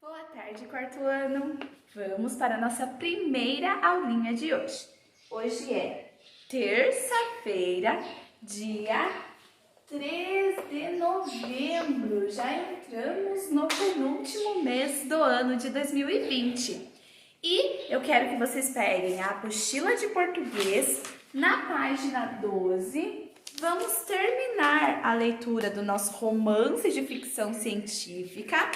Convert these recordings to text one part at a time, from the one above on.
Boa tarde, quarto ano! Vamos para a nossa primeira aulinha de hoje. Hoje é terça-feira, dia 3 de novembro. Já entramos no penúltimo mês do ano de 2020. E eu quero que vocês peguem a apostila de português na página 12. Vamos terminar a leitura do nosso romance de ficção científica,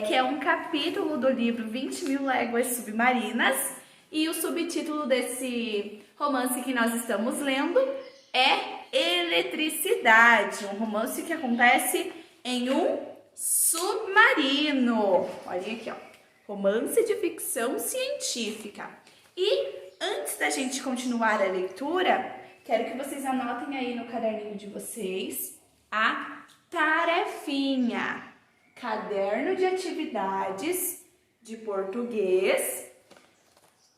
que é um capítulo do livro 20.000 Léguas Submarinas. E o subtítulo desse romance que nós estamos lendo é Eletricidade, um romance que acontece em um submarino. Olha aqui, ó. Romance de ficção científica. E antes da gente continuar a leitura, quero que vocês anotem aí no caderninho de vocês a tarefinha. Caderno de atividades de português.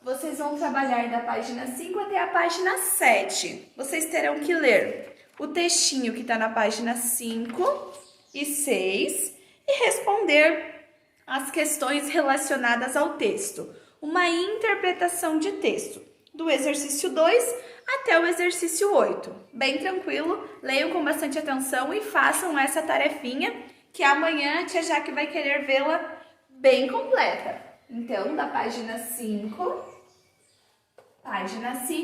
Vocês vão trabalhar da página 5 até a página 7. Vocês terão que ler o textinho que está na página 5 e 6 e responder as questões relacionadas ao texto. Uma interpretação de texto, do exercício 2 até o exercício 8. Bem tranquilo, leiam com bastante atenção e façam essa tarefinha, que amanhã a tia Jaque vai querer vê-la bem completa. Então, da página 5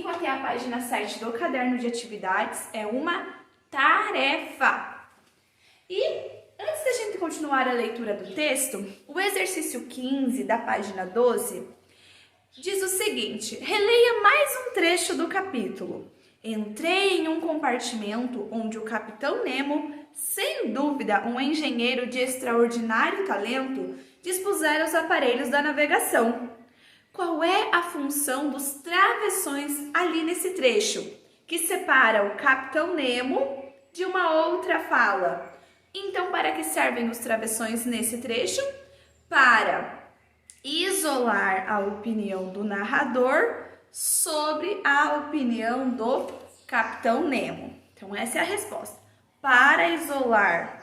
até a página 7 do caderno de atividades é uma tarefa. E antes da gente continuar a leitura do texto, o exercício 15 da página 12 diz o seguinte: releia mais um trecho do capítulo. Entrei em um compartimento onde o Capitão Nemo, sem dúvida um engenheiro de extraordinário talento, dispusera os aparelhos da navegação. Qual é a função dos travessões ali nesse trecho, que separa o Capitão Nemo de uma outra fala? Então, para que servem os travessões nesse trecho? Para isolar a opinião do narrador sobre a opinião do Capitão Nemo. Então, essa é a resposta. Para isolar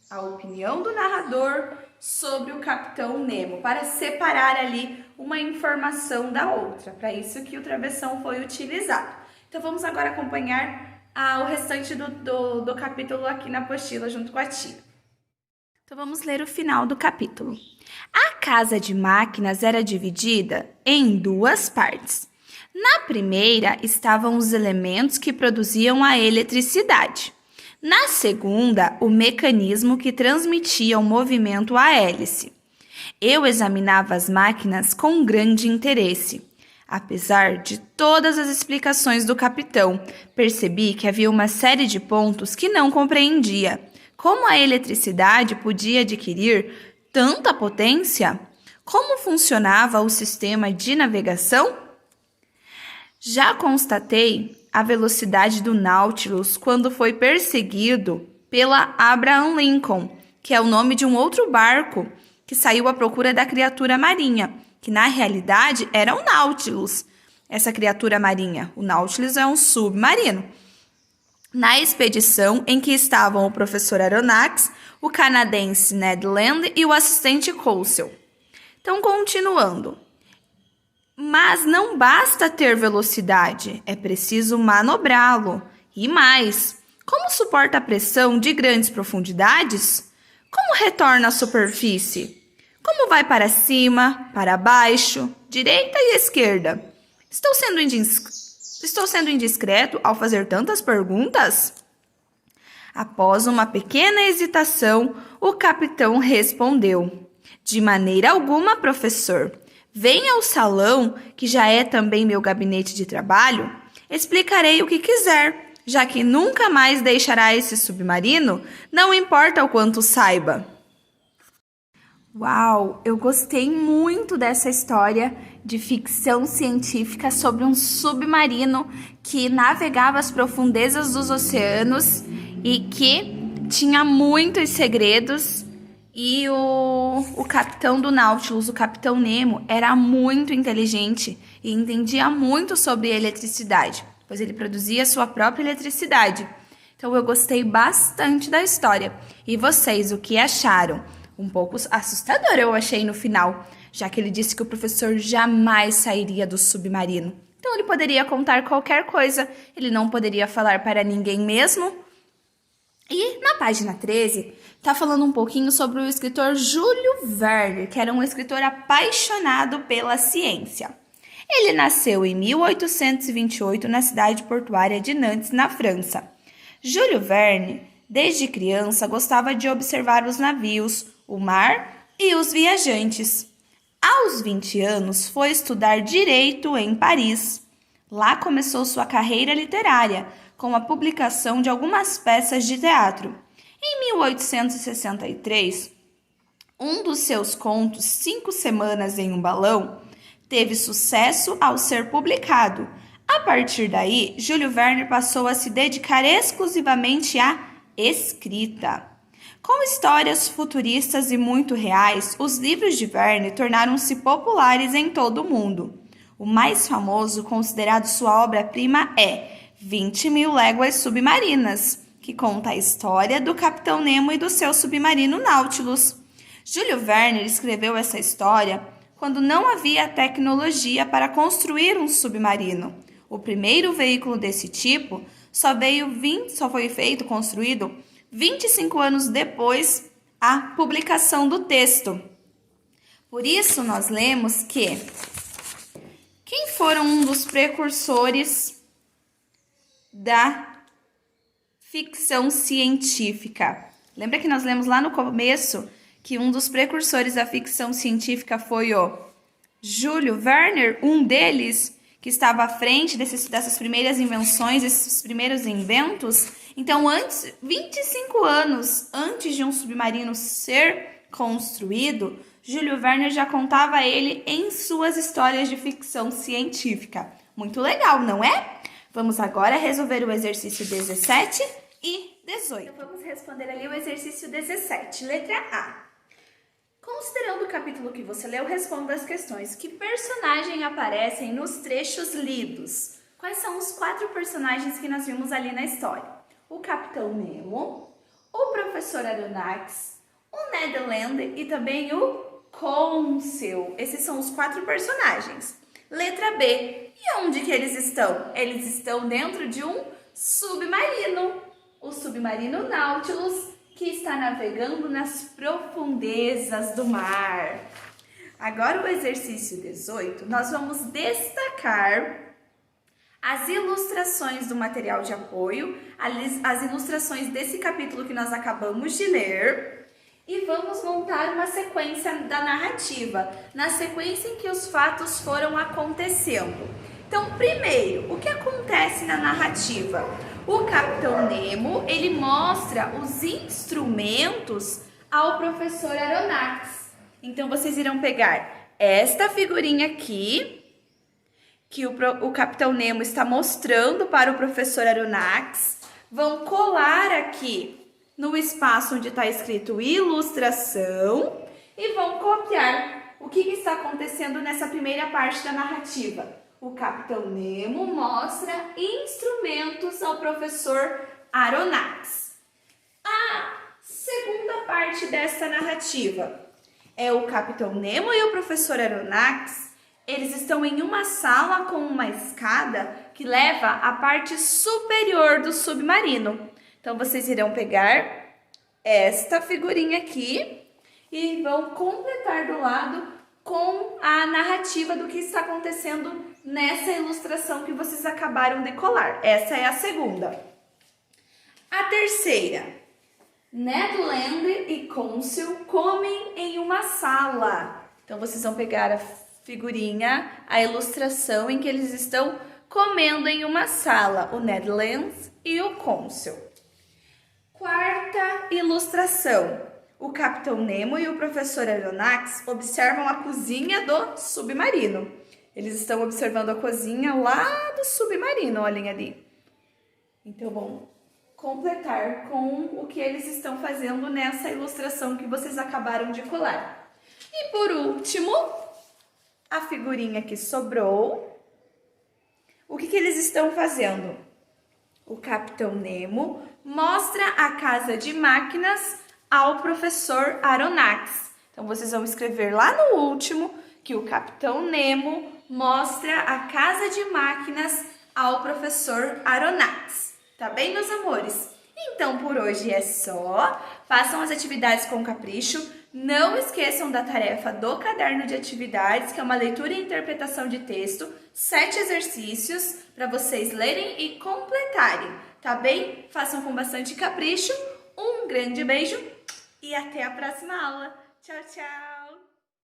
a opinião do narrador sobre o Capitão Nemo, para separar ali uma informação da outra. Para isso que o travessão foi utilizado. Então, vamos agora acompanhar o restante do capítulo aqui na apostila junto com a tia. Então, vamos ler o final do capítulo. A casa de máquinas era dividida em duas partes. Na primeira estavam os elementos que produziam a eletricidade. Na segunda, o mecanismo que transmitia o movimento à hélice. Eu examinava as máquinas com grande interesse. Apesar de todas as explicações do capitão, percebi que havia uma série de pontos que não compreendia. Como a eletricidade podia adquirir tanta potência? Como funcionava o sistema de navegação? Já constatei a velocidade do Nautilus quando foi perseguido pela Abraham Lincoln, que é o nome de um outro barco que saiu à procura da criatura marinha, que na realidade era o Nautilus. Essa criatura marinha, o Nautilus é um submarino. Na expedição em que estavam o professor Aronnax, o canadense Ned Land e o assistente Coulson. Então, continuando. Mas não basta ter velocidade, é preciso manobrá-lo. E mais, como suporta a pressão de grandes profundidades? Como retorna à superfície? Como vai para cima, para baixo, direita e esquerda? Estou sendo indiscreto ao fazer tantas perguntas? Após uma pequena hesitação, o capitão respondeu: de maneira alguma, professor. Venha ao salão, que já é também meu gabinete de trabalho. Explicarei o que quiser, já que nunca mais deixará esse submarino, não importa o quanto saiba. Uau, eu gostei muito dessa história de ficção científica sobre um submarino que navegava as profundezas dos oceanos e que tinha muitos segredos. E o capitão do Nautilus, o Capitão Nemo, era muito inteligente e entendia muito sobre eletricidade, pois ele produzia sua própria eletricidade. Então eu gostei bastante da história. E vocês, o que acharam? Um pouco assustador, eu achei no final, já que ele disse que o professor jamais sairia do submarino. Então ele poderia contar qualquer coisa, ele não poderia falar para ninguém mesmo. E na página 13, tá falando um pouquinho sobre o escritor Júlio Verne, que era um escritor apaixonado pela ciência. Ele nasceu em 1828 na cidade portuária de Nantes, na França. Júlio Verne, desde criança, gostava de observar os navios, o mar e os viajantes. Aos 20 anos, foi estudar Direito em Paris. Lá começou sua carreira literária, com a publicação de algumas peças de teatro. Em 1863, um dos seus contos, 5 Semanas em um Balão, teve sucesso ao ser publicado. A partir daí, Júlio Verne passou a se dedicar exclusivamente à escrita. Com histórias futuristas e muito reais, os livros de Verne tornaram-se populares em todo o mundo. O mais famoso, considerado sua obra-prima, é 20.000 Léguas Submarinas, que conta a história do Capitão Nemo e do seu submarino Nautilus. Júlio Verne escreveu essa história quando não havia tecnologia para construir um submarino. O primeiro veículo desse tipo só foi construído 25 anos depois da publicação do texto. Por isso, nós lemos que quem foram um dos precursores da ficção científica? Lembra que nós lemos lá no começo que um dos precursores da ficção científica foi o Júlio Verne, um deles que estava à frente dessas primeiras invenções, desses primeiros inventos. Então, 25 anos antes de um submarino ser construído, Júlio Verne já contava ele em suas histórias de ficção científica. Muito legal, não é? Vamos agora resolver o exercício 17 e 18. Então, vamos responder ali o exercício 17, letra A. Considerando o capítulo que você leu, responda as questões. Que personagem aparecem nos trechos lidos? Quais são os 4 personagens que nós vimos ali na história? O Capitão Nemo, o Professor Aronnax, o Ned Land e também o Côncil. Esses são os 4 personagens. Letra B. E onde que eles estão? Eles estão dentro de um submarino. O submarino Nautilus, que está navegando nas profundezas do mar. Agora o exercício 18, nós vamos destacar as ilustrações do material de apoio, as ilustrações desse capítulo que nós acabamos de ler, e vamos montar uma sequência da narrativa, na sequência em que os fatos foram acontecendo. Então, primeiro, o que acontece na narrativa? O Capitão Nemo, ele mostra os instrumentos ao professor Aronnax. Então, vocês irão pegar esta figurinha aqui, que o Capitão Nemo está mostrando para o professor Aronnax, vão colar aqui no espaço onde está escrito ilustração e vão copiar o que está acontecendo nessa primeira parte da narrativa. O Capitão Nemo mostra instrumentos ao professor Aronnax. A segunda parte dessa narrativa é o Capitão Nemo e o professor Aronnax. Eles estão em uma sala com uma escada que leva à parte superior do submarino. Então, vocês irão pegar esta figurinha aqui e vão completar do lado com a narrativa do que está acontecendo nessa ilustração que vocês acabaram de colar. Essa é a segunda. A terceira. Ned Land e Côncil comem em uma sala. Então, vocês vão pegar a figurinha, a ilustração em que eles estão comendo em uma sala. O Ned Land e o Côncil. Quarta ilustração. O Capitão Nemo e o professor Aronnax observam a cozinha do submarino. Eles estão observando a cozinha lá do submarino, olhem ali. Então, vão completar com o que eles estão fazendo nessa ilustração que vocês acabaram de colar. E por último, a figurinha que sobrou. O que eles estão fazendo? O Capitão Nemo mostra a casa de máquinas ao professor Aronnax. Então, vocês vão escrever lá no último que o Capitão Nemo mostra a casa de máquinas ao professor Aronnax. Tá bem, meus amores? Então, por hoje é só. Façam as atividades com capricho. Não esqueçam da tarefa do caderno de atividades, que é uma leitura e interpretação de texto. 7 exercícios para vocês lerem e completarem. Tá bem? Façam com bastante capricho. Um grande beijo e até a próxima aula. Tchau, tchau!